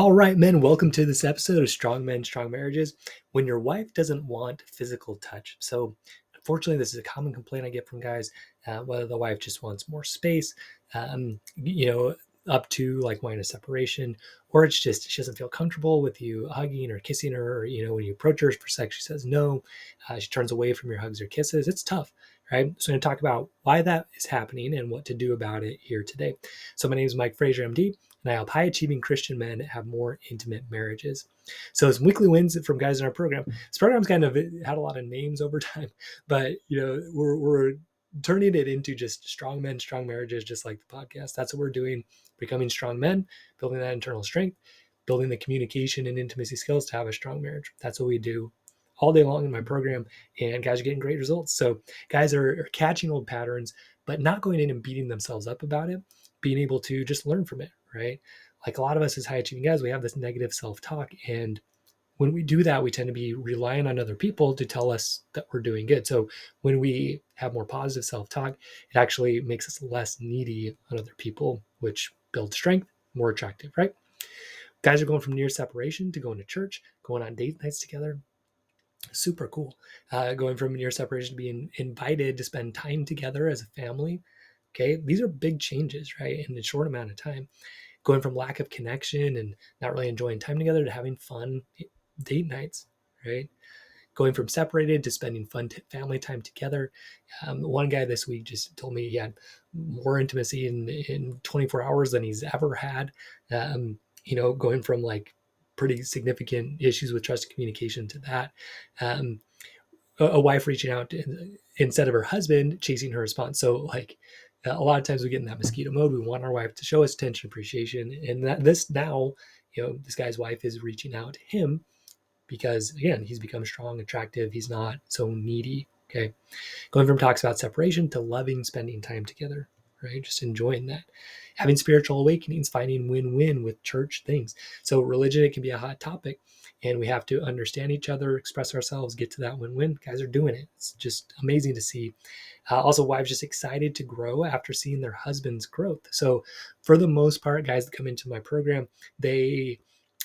All right, men, welcome to this episode of Strong Men, Strong Marriages. When your wife doesn't want physical touch. So, unfortunately, this is a common complaint I get from guys, whether the wife just wants more space, you know, up to like wanting a separation, or it's just she doesn't feel comfortable with you hugging or kissing her, or, when you approach her for sex, she says no. She turns away from your hugs or kisses. It's tough, right? So, I'm going to talk about why that is happening and what to do about it here today. So, my name is Mike Fraser, MD, and I help high achieving Christian men have more intimate marriages. So some weekly wins from guys in our program. This program's kind of had a lot of names over time, but we're turning it into just strong men, strong marriages, just like the podcast. That's what we're doing, becoming strong men, building that internal strength, building the communication and intimacy skills to have a strong marriage. That's what we do all day long in my program, and guys are getting great results. So guys are catching old patterns, but not going in and beating themselves up about it, being able to just learn from it, right? Like a lot of us as high achieving guys, we have this negative self-talk. And when we do that, we tend to be relying on other people to tell us that we're doing good. So when we have more positive self-talk, it actually makes us less needy on other people, which builds strength, more attractive, right? Guys are going from near separation to going to church, going on date nights together. Super cool. Going from near separation to being invited to spend time together as a family. Okay. These are big changes, right? In a short amount of time. Going from lack of connection and not really enjoying time together to having fun date nights, right? Going from separated to spending fun family time together. One guy this week just told me he had more intimacy in 24 hours than he's ever had. Going from like pretty significant issues with trust and communication to that. Um, a wife reaching out instead of her husband chasing her response. So like a lot of times we get in that mosquito mode. We want our wife to show us attention, appreciation, and that this now, this guy's wife is reaching out to him because again, he's become strong, attractive. He's not so needy. Okay. Going from talks about separation to loving spending time together, right? Just enjoying that. Having spiritual awakenings, finding win-win with church things. So religion, it can be a hot topic, and we have to understand each other, express ourselves, get to that win-win. Guys are doing it. It's just amazing to see. Also, wives just excited to grow after seeing their husband's growth. So for the most part, guys that come into my program, they're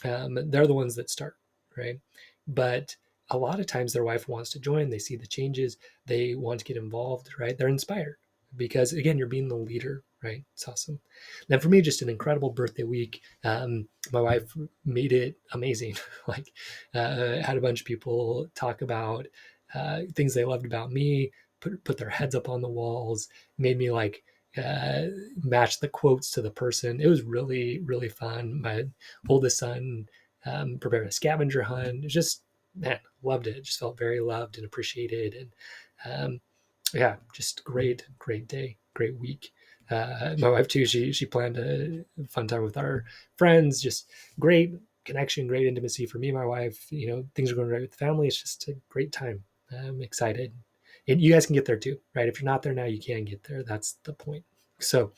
the ones that start, right? But a lot of times their wife wants to join. They see the changes. They want to get involved, right? They're inspired because, again, you're being the leader, right? It's awesome. Then for me, just an incredible birthday week. My wife made it amazing. Like, had a bunch of people talk about things they loved about me, put their heads up on the walls, made me like uh, match the quotes to the person. It was really, really fun. My oldest son prepared a scavenger hunt. It was just, man, loved it. Just felt very loved and appreciated. And yeah, just great day, great week. My wife too, she planned a fun time with our friends. Just great connection, great intimacy for me and my wife. Things are going right with the family. It's just a great time. I'm excited. And you guys can get there too, right? If you're not there now, you can get there. That's the point. So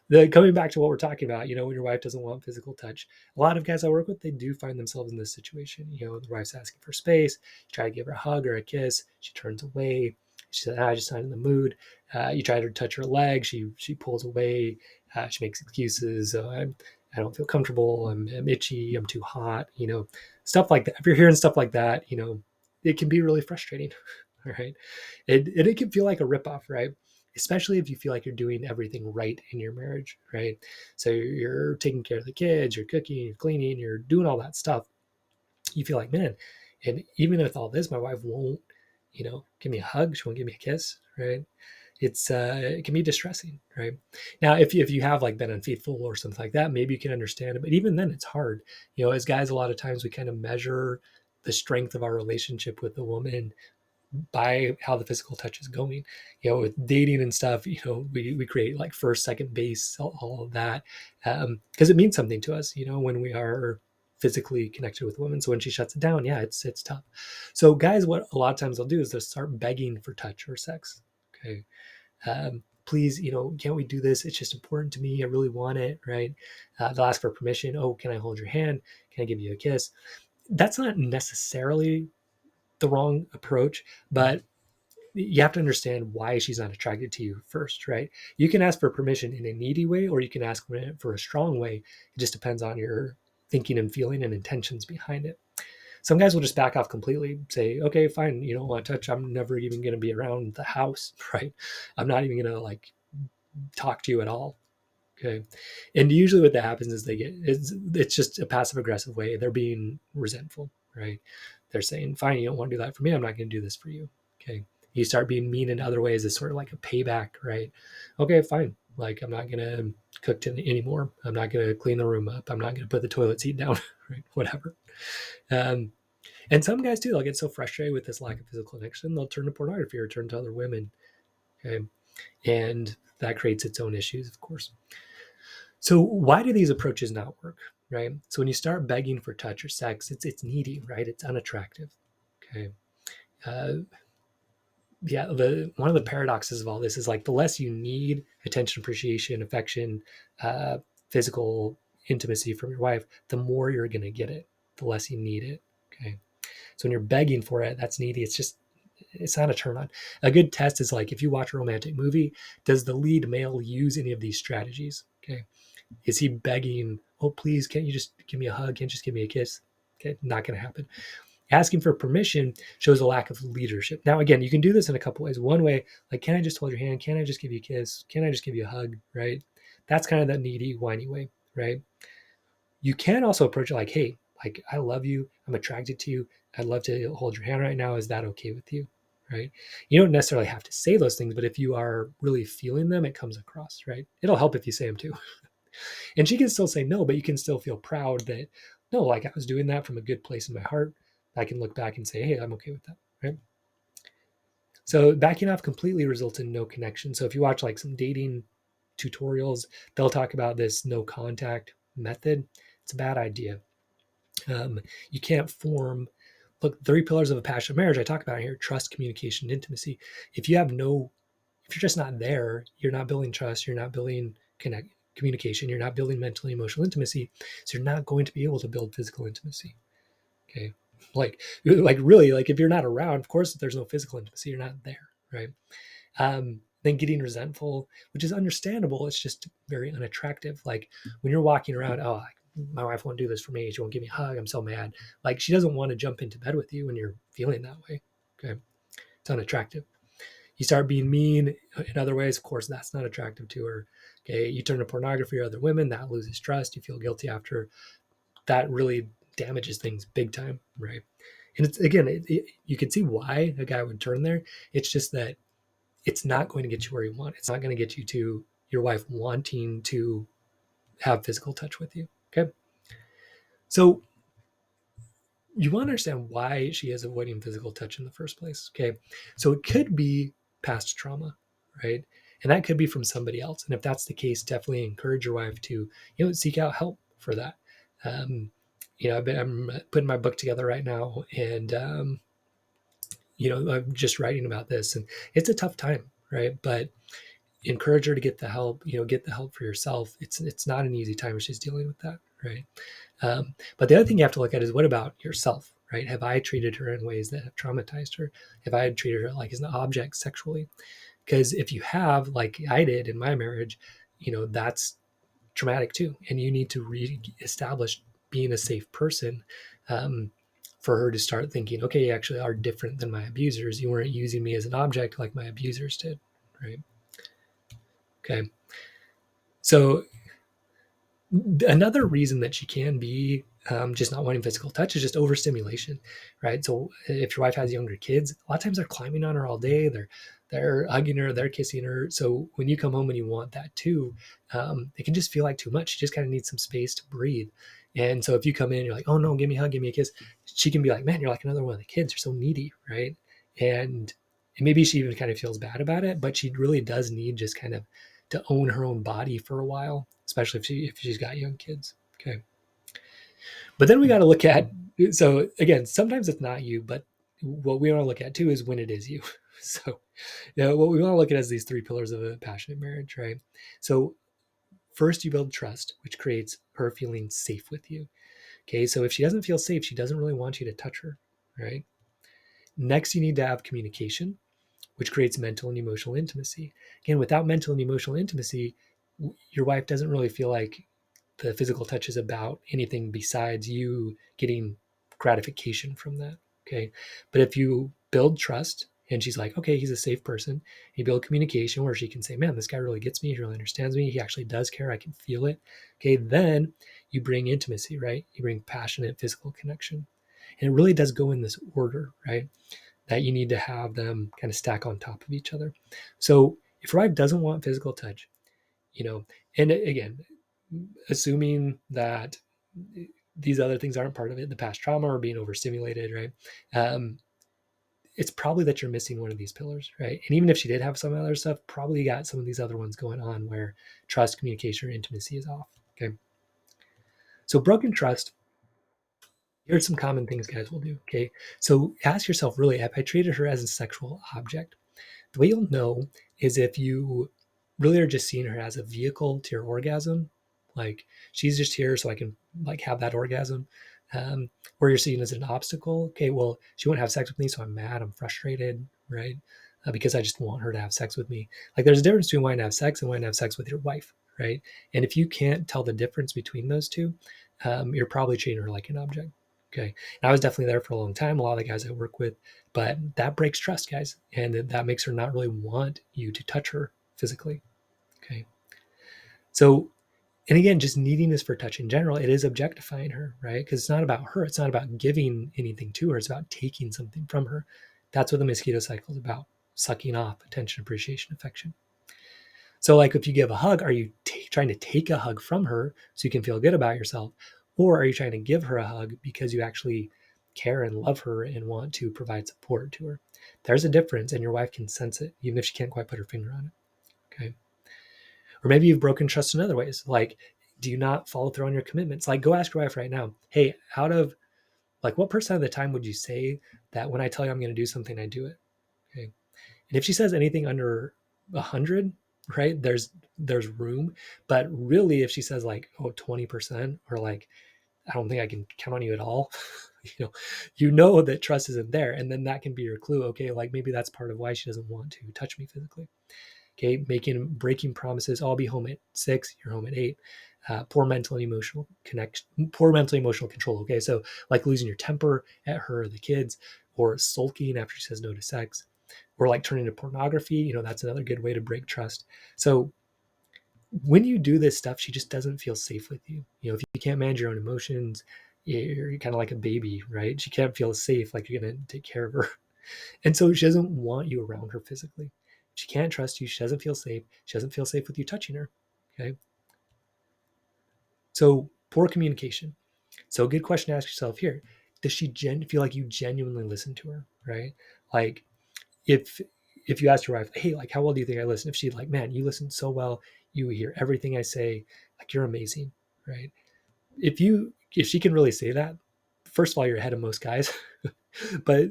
coming back to what we're talking about, when your wife doesn't want physical touch, a lot of guys I work with, they do find themselves in this situation. The wife's asking for space, you try to give her a hug or a kiss, she turns away. She said, "I'm just not in the mood." You try to touch her leg, she pulls away. She makes excuses. I don't feel comfortable. I'm itchy. I'm too hot. Stuff like that. If you're hearing stuff like that, it can be really frustrating. All right, it can feel like a ripoff, right? Especially if you feel like you're doing everything right in your marriage, right? So you're taking care of the kids, you're cooking, you're cleaning, you're doing all that stuff. You feel like, man, and even with all this, my wife won't, give me a hug. She won't give me a kiss, right? It can be distressing, right? Now, if you have like been unfaithful or something like that, maybe you can understand it. But even then, it's hard. As guys, a lot of times we kind of measure the strength of our relationship with the woman by how the physical touch is going. With dating and stuff, we create like first, second base, all of that, because it means something to us, when we are physically connected with women. So when she shuts it down, yeah, it's tough. So guys, what a lot of times they'll do is they'll start begging for touch or sex. Okay. Please, can't we do this? It's just important to me. I really want it, right? They'll ask for permission. Oh, can I hold your hand? Can I give you a kiss? That's not necessarily the wrong approach, but you have to understand why she's not attracted to you first, right? You can ask for permission in a needy way, or you can ask for a strong way. It just depends on your thinking and feeling and intentions behind it. Some guys will just back off completely, say, okay, fine, you don't want to touch, I'm never even going to be around the house, right? I'm not even going to like talk to you at all. Okay. And usually what that happens is it's just a passive aggressive way. They're being resentful, right? They're saying, fine, you don't want to do that for me. I'm not going to do this for you. Okay. You start being mean in other ways as sort of like a payback, right? Okay, fine. Like, I'm not going to cook anymore. I'm not going to clean the room up. I'm not going to put the toilet seat down, right? Whatever. Um, and some guys too, they'll get so frustrated with this lack of physical connection, they'll turn to pornography or turn to other women. Okay. And that creates its own issues, of course. So why do these approaches not work? Right. So when you start begging for touch or sex, it's needy, right? It's unattractive. Okay. Uh, yeah. One of the paradoxes of all this is like the less you need attention, appreciation, affection, uh, physical intimacy from your wife, the more you're going to get it. The less you need it. Okay. So when you're begging for it, that's needy. It's not a turn on. A good test is like if you watch a romantic movie, does the lead male use any of these strategies? Okay. Is he begging, oh, please, can't you just give me a hug? Can't you just give me a kiss? Okay, not going to happen. Asking for permission shows a lack of leadership. Now, again, you can do this in a couple ways. One way, like, can I just hold your hand? Can I just give you a kiss? Can I just give you a hug? Right? That's kind of that needy, whiny way, right? You can also approach it like, hey, like, I love you. I'm attracted to you. I'd love to hold your hand right now. Is that okay with you? Right? You don't necessarily have to say those things, but if you are really feeling them, it comes across, right? It'll help if you say them too. And she can still say no, but you can still feel proud that no, like I was doing that from a good place in my heart. I can look back and say, hey, I'm okay with that. Right. So backing off completely results in no connection. So if you watch like some dating tutorials, they'll talk about this no contact method. It's a bad idea. You can't form, look, 3 pillars of a passionate marriage I talk about here: trust, communication, intimacy. If you have no, if you're just not there, you're not building trust, you're not building communication, you're not building mental and emotional intimacy, so you're not going to be able to build physical intimacy. Okay. Like really, like if you're not around, of course, if there's no physical intimacy, you're not there, right? Then getting resentful, which is understandable. It's just very unattractive. Like when you're walking around, oh, my wife won't do this for me. She won't give me a hug. I'm so mad. Like she doesn't want to jump into bed with you when you're feeling that way. Okay. It's unattractive. You start being mean in other ways. Of course, that's not attractive to her. Okay. You turn to pornography or other women, that loses trust. You feel guilty after. That really damages things big time. Right. And it's again, you can see why a guy would turn there. It's just that it's not going to get you where you want. It's not going to get you to your wife wanting to have physical touch with you. Okay. So you want to understand why she is avoiding physical touch in the first place. Okay. So it could be past trauma, right? And that could be from somebody else. And if that's the case, definitely encourage your wife to, seek out help for that. I'm putting my book together right now, and I'm just writing about this, and it's a tough time, right? But encourage her to get the help. Get the help for yourself. It's not an easy time if she's dealing with that, right? But the other thing you have to look at is, what about yourself, right? Have I treated her in ways that have traumatized her? Have I treated her like as an object sexually? Because if you have, like I did in my marriage, that's traumatic too, and you need to reestablish being a safe person. For her to start thinking, okay, you actually are different than my abusers. You weren't using me as an object like my abusers did, right? Okay. So another reason that she can be just not wanting physical touch is just overstimulation, right? So if your wife has younger kids, a lot of times they're climbing on her all day, they're hugging her, they're kissing her. So when you come home and you want that too, it can just feel like too much. She just kind of needs some space to breathe. And so if you come in, you're like, oh no, give me a hug, give me a kiss. She can be like, man, you're like another one of the kids. You're so needy, right? And maybe she even kind of feels bad about it, but she really does need just kind of to own her own body for a while, especially if she's got young kids. Okay. But then we got to look at, so again, sometimes it's not you, but what we want to look at too is when it is you. So, what we want to look at is these 3 pillars of a passionate marriage, right? So first you build trust, which creates her feeling safe with you. Okay. So if she doesn't feel safe, she doesn't really want you to touch her, right? Next, you need to have communication, which creates mental and emotional intimacy. Again, without mental and emotional intimacy, your wife doesn't really feel like the physical touch is about anything besides you getting gratification from that. Okay. But if you build trust and she's like, okay, he's a safe person, you build communication where she can say, man, this guy really gets me. He really understands me. He actually does care. I can feel it. Okay. Then you bring intimacy, right? You bring passionate physical connection. And it really does go in this order, right? That you need to have them kind of stack on top of each other. So if your wife doesn't want physical touch, and again, assuming that these other things aren't part of it, the past trauma or being overstimulated, right? It's probably that you're missing one of these pillars, right? And even if she did have some other stuff, probably got some of these other ones going on where trust, communication, or intimacy is off. Okay. So broken trust, here's some common things guys will do. Okay. So ask yourself, really, have I treated her as a sexual object? The way you'll know is if you really are just seeing her as a vehicle to your orgasm, like she's just here so I can like have that orgasm, or you're seeing as an obstacle. Okay, well, she won't have sex with me, so I'm mad, I'm frustrated, right? Because I just want her to have sex with me. Like there's a difference between wanting to have sex and wanting to have sex with your wife, right? And if you can't tell the difference between those two, you're probably treating her like an object. Okay. And I was definitely there for a long time. A lot of the guys I work with, but that breaks trust, guys. And that makes her not really want you to touch her physically. Okay. So, and again, just neediness for touch in general, it is objectifying her, right? Because it's not about her. It's not about giving anything to her. It's about taking something from her. That's what the mosquito cycle is about: sucking off attention, appreciation, affection. So, like if you give a hug, are you trying to take a hug from her so you can feel good about yourself? Or are you trying to give her a hug because you actually care and love her and want to provide support to her? There's a difference, and your wife can sense it, even if she can't quite put her finger on it. Okay. Or maybe you've broken trust in other ways. Like, do you not follow through on your commitments? Like, go ask your wife right now, hey, out of like what percent of the time would you say that when I tell you I'm going to do something, I do it? Okay. And if she says anything under 100, right, there's room. But really, if she says like, oh, 20%, or like, I don't think I can count on you at all, you know that trust isn't there. And then that can be your clue. Okay, like maybe that's part of why she doesn't want to touch me physically. Okay, breaking promises. I'll be home at 6, you're home at 8. Poor mental and emotional connection, poor mental emotional control. Okay, so like losing your temper at her or the kids, or sulking after she says no to sex, or like turning to pornography. That's another good way to break trust. So when you do this stuff, she just doesn't feel safe with you. If you can't manage your own emotions, you're kind of like a baby, right? She can't feel safe, like you're going to take care of her. And so she doesn't want you around her physically. She can't trust you. She doesn't feel safe. She doesn't feel safe with you touching her. Okay. So poor communication. So a good question to ask yourself here: does she feel like you genuinely listen to her? Right? Like if you ask your wife, hey, like how well do you think I listen? If she's like, man, you listen so well, you hear everything I say, like you're amazing, right? If she can really say that, first of all, you're ahead of most guys, but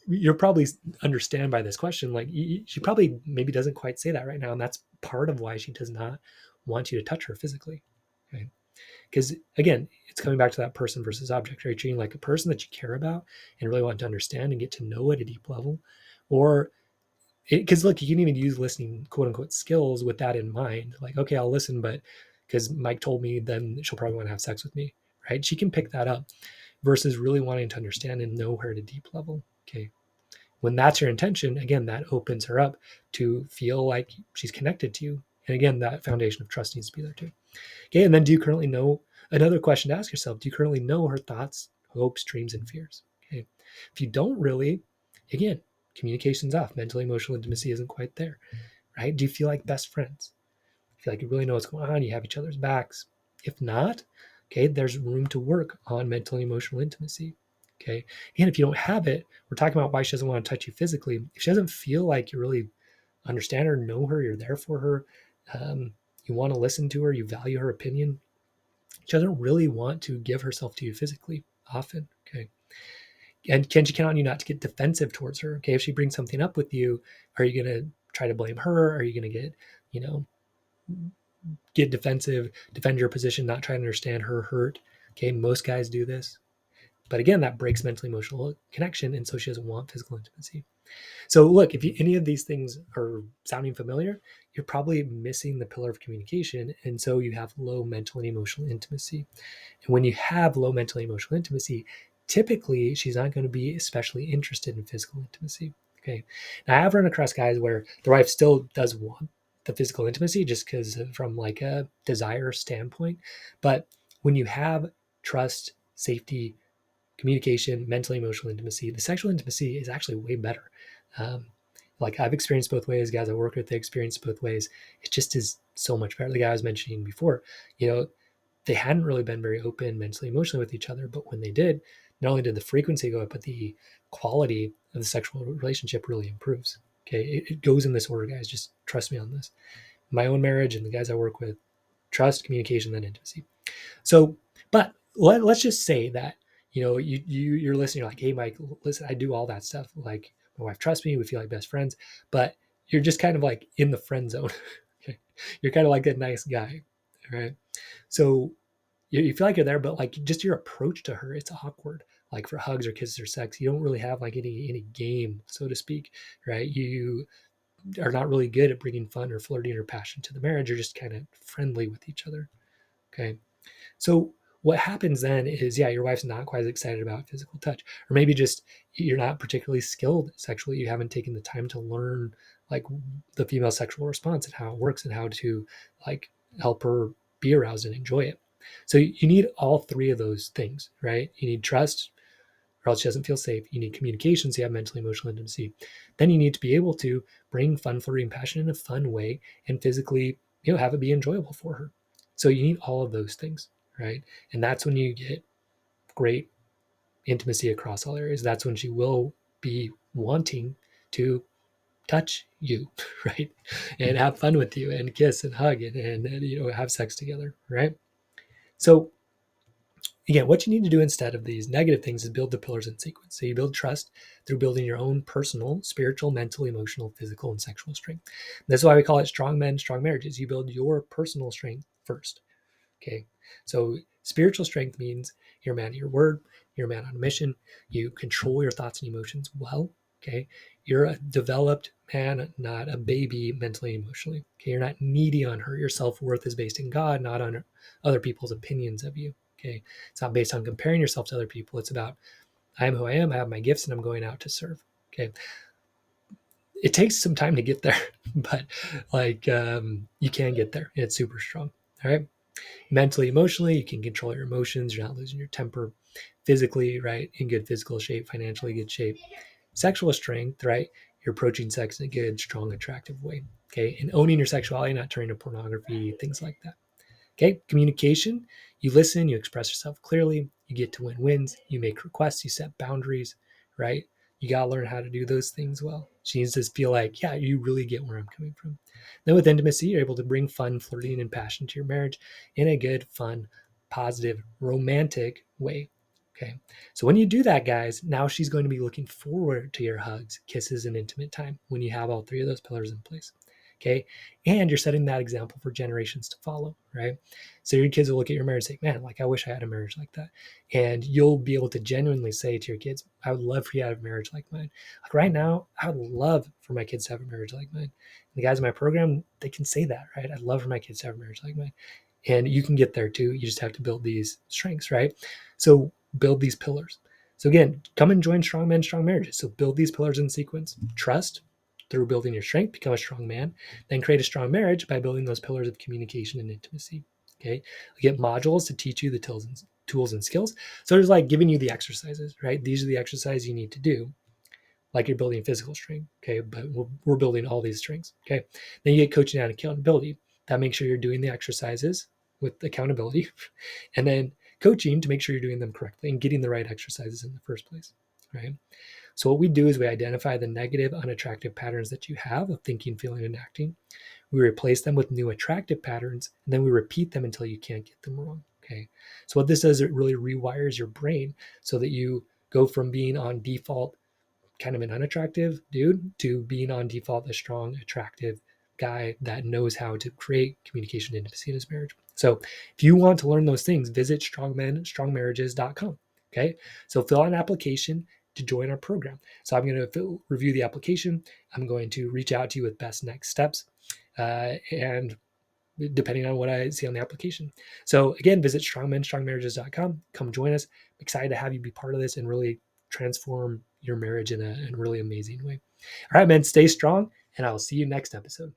you'll probably understand by this question, like she probably maybe doesn't quite say that right now, and that's part of why she does not want you to touch her physically. Okay, because again, it's coming back to that person versus object. Are you treating like a person that you care about and really want to understand and get to know at a deep level, or because look, you can even use listening quote unquote skills with that in mind. Like, okay, I'll listen, but because Mike told me, then she'll probably want to have sex with me, right? She can pick that up versus really wanting to understand and know her at a deep level. Okay. When that's your intention, again, that opens her up to feel like she's connected to you. And again, that foundation of trust needs to be there too. Okay. And then do you currently know, another question to ask yourself, do you currently know her thoughts, hopes, dreams, and fears? Okay. If you don't really, again, communication's off. Mental, emotional intimacy isn't quite there, right? Do you feel like best friends? Feel like you really know what's going on? You have each other's backs? If not, okay, there's room to work on mental and emotional intimacy. Okay. And if you don't have it, we're talking about why she doesn't want to touch you physically. If she doesn't feel like you really understand her, know her, you're there for her, you want to listen to her, you value her opinion, she doesn't really want to give herself to you physically often. Okay. And can she count on you not to get defensive towards her? Okay. If she brings something up with you, are you going to try to blame her? Are you going to you know, get defensive, defend your position, not try to understand her hurt? Okay. Most guys do this. But again, that breaks mental emotional connection. And so she doesn't want physical intimacy. So look, if any of these things are sounding familiar, you're probably missing the pillar of communication. And so you have low mental and emotional intimacy. And when you have low mental and emotional intimacy, typically she's not going to be especially interested in physical intimacy. Okay. Now I've run across guys where the wife still does want the physical intimacy just because from like a desire standpoint. But when you have trust, safety, communication, mental, emotional intimacy, the sexual intimacy is actually way better. Um, like I've experienced both ways. Guys I work with, they experience both ways. It just is so much better. The guy I was mentioning before, you know, they hadn't really been very open mentally, emotionally with each other, but when they did, not only did the frequency go up, but the quality of the sexual relationship really improves. Okay, it goes in this order, guys. Just trust me on this. My own marriage and the guys I work with, trust, communication, then intimacy. So, but let's just say that you're listening. You're like, hey, Mike, listen, I do all that stuff. Like my wife trusts me. We feel like best friends, but you're just kind of like in the friend zone. Okay, you're kind of like a nice guy, right? So you feel like you're there, but like just your approach to her, it's awkward. Like for hugs or kisses or sex, you don't really have like any game, so to speak, right? You are not really good at bringing fun or flirting or passion to the marriage. You're just kind of friendly with each other. Okay. So what happens then is, yeah, your wife's not quite as excited about physical touch, or maybe just you're not particularly skilled sexually. You haven't taken the time to learn like the female sexual response and how it works and how to like help her be aroused and enjoy it. So you need all three of those things, right? You need trust, or else she doesn't feel safe. You need communication, so you have mental, emotional intimacy. Then you need to be able to bring fun, flirty, and passion in a fun way, and physically, have it be enjoyable for her. So you need all of those things, right? And that's when you get great intimacy across all areas. That's when she will be wanting to touch you, right? And have fun with you and kiss and hug and have sex together, right? So again, what you need to do instead of these negative things is build the pillars in sequence. So you build trust through building your own personal, spiritual, mental, emotional, physical, and sexual strength. That's why we call it strong men, strong marriages. You build your personal strength first. Okay. So spiritual strength means you're a man of your word, you're a man on a mission, you control your thoughts and emotions well. Okay. You're a developed man, not a baby mentally and emotionally. Okay. You're not needy on her. Your self worth is based in God, not on other people's opinions of you. Okay. It's not based on comparing yourself to other people. It's about I am who I am, I have my gifts, and I'm going out to serve. Okay. It takes some time to get there, but you can get there. It's super strong. All right. Mentally, emotionally, you can control your emotions. You're not losing your temper. Physically, right, in good physical shape, financially good shape. Sexual strength, right, you're approaching sex in a good, strong, attractive way. Okay, and owning your sexuality, not turning to pornography, things like that. Okay, communication, you listen, you express yourself clearly, you get to win wins, you make requests, you set boundaries, right? You got to learn how to do those things well. She needs to feel like, yeah, you really get where I'm coming from. Then with intimacy, you're able to bring fun, flirting, and passion to your marriage in a good, fun, positive, romantic way. Okay. So when you do that, guys, now she's going to be looking forward to your hugs, kisses, and intimate time when you have all three of those pillars in place. Okay. And you're setting that example for generations to follow, right? So your kids will look at your marriage and say, man, like I wish I had a marriage like that. And you'll be able to genuinely say to your kids, I would love for you to have a marriage like mine. Like right now, I would love for my kids to have a marriage like mine. And the guys in my program, they can say that, right? I'd love for my kids to have a marriage like mine. And you can get there too. You just have to build these strengths, right? So build these pillars. So again, come and join Strong Men, Strong Marriages. So build these pillars in sequence. Trust through building your strength, become a strong man. Then create a strong marriage by building those pillars of communication and intimacy. Okay. You get modules to teach you the tools and skills. So there's like giving you the exercises, right? These are the exercises you need to do, like you're building physical strength. Okay. But we're building all these strengths. Okay. Then you get coaching and accountability. That makes sure you're doing the exercises with accountability. And then coaching to make sure you're doing them correctly and getting the right exercises in the first place. Right. So what we do is we identify the negative, unattractive patterns that you have of thinking, feeling, and acting. We replace them with new attractive patterns, and then we repeat them until you can't get them wrong. Okay. So what this does, it really rewires your brain so that you go from being on default kind of an unattractive dude to being on default a strong, attractive guy that knows how to create communication intimacy in his marriage. So if you want to learn those things, visit strongmenstrongmarriages.com. Okay, so fill out an application to join our program. So I'm going to review the application. I'm going to reach out to you with best next steps, and depending on what I see on the application. So again, visit strongmenstrongmarriages.com. Come join us. I'm excited to have you be part of this and really transform your marriage in a really amazing way. All right, men, stay strong, and I will see you next episode.